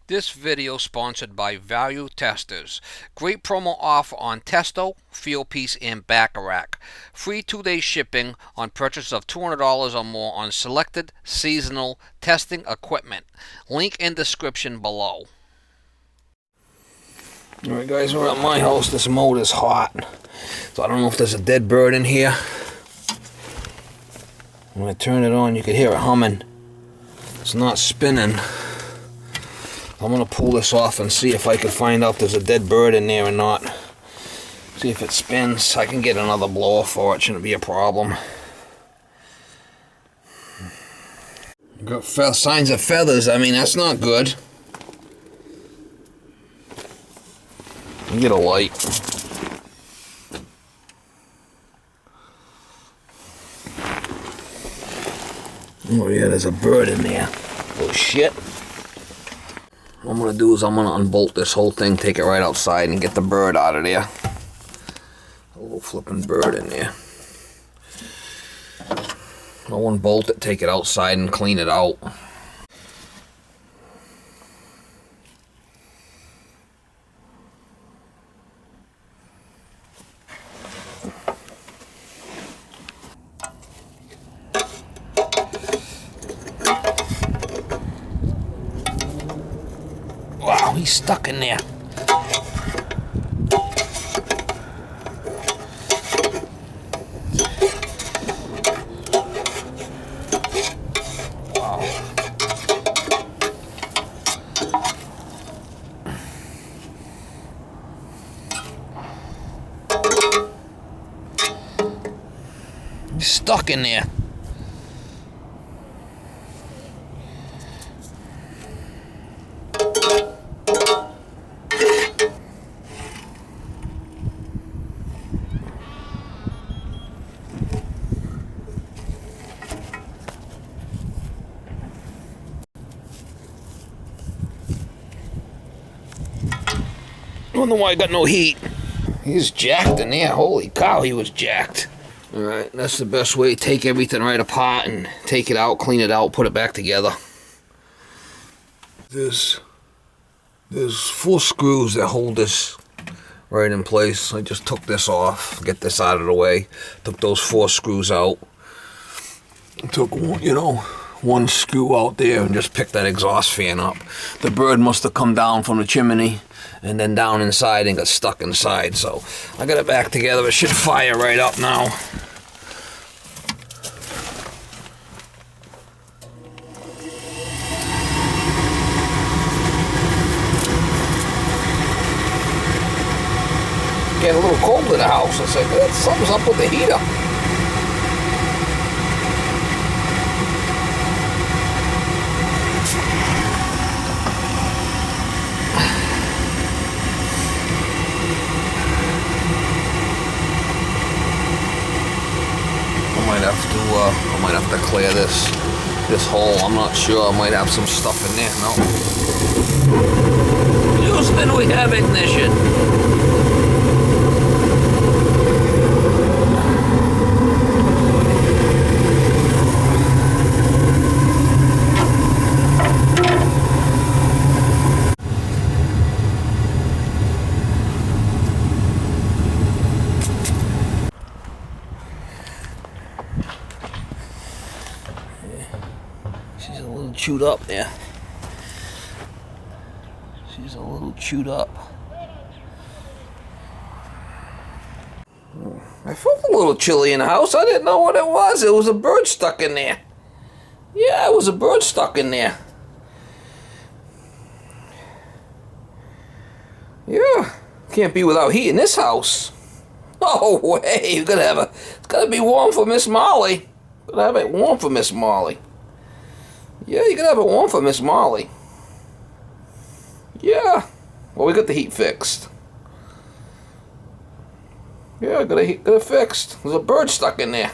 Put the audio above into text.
This video sponsored by Value Testers. Great promo offer on Testo, Fieldpiece, and Bacharach. Free 2-day shipping on purchase of $200 or more on selected seasonal testing equipment. Link in description below. Alright guys, we're at my house. This motor's hot. So I don't know if there's a dead bird in here. When I turn it on, you can hear it humming. It's not spinning. I'm going to pull this off and see if I can find out if there's a dead bird in there or not. See if it spins. I can get another blower for it. Shouldn't be a problem. Got signs of feathers. I mean, that's not good. Get a light. Oh yeah, there's a bird in there. Oh shit. What I'm going to do is I'm going to unbolt this whole thing, take it right outside, and get the bird out of there. A little flipping bird in there. I'll unbolt it, take it outside, and clean it out. Wow, he's stuck in there. Wow. He's stuck in there. I don't know why I got no heat. He's jacked in there. Holy cow, he was jacked. Alright, that's the best way. Take everything right apart and take it out, clean it out, put it back together. There's 4 screws that hold this right in place. I just took this off, get this out of the way. Took those 4 screws out. Took, one screw out there and just picked that exhaust fan up. The bird must have come down from the chimney and then down inside and got stuck inside. So I got it back together. It should fire right up now. Getting a little cold in the house. I said, something's up with the heater. I might have to clear this hole. I'm not sure. I might have some stuff in there. No. Houston, we have ignition. She's a little chewed up there. She's a little chewed up. I felt a little chilly in the house. I didn't know what it was. It was a bird stuck in there. Yeah, it was a bird stuck in there. Yeah, can't be without heat in this house. No way. It's gotta be warm for Miss Molly. Gotta have it warm for Miss Molly. Yeah, you gotta have it warm for Miss Molly. Yeah. Well, we got the heat fixed. Yeah, got it fixed. There's a bird stuck in there.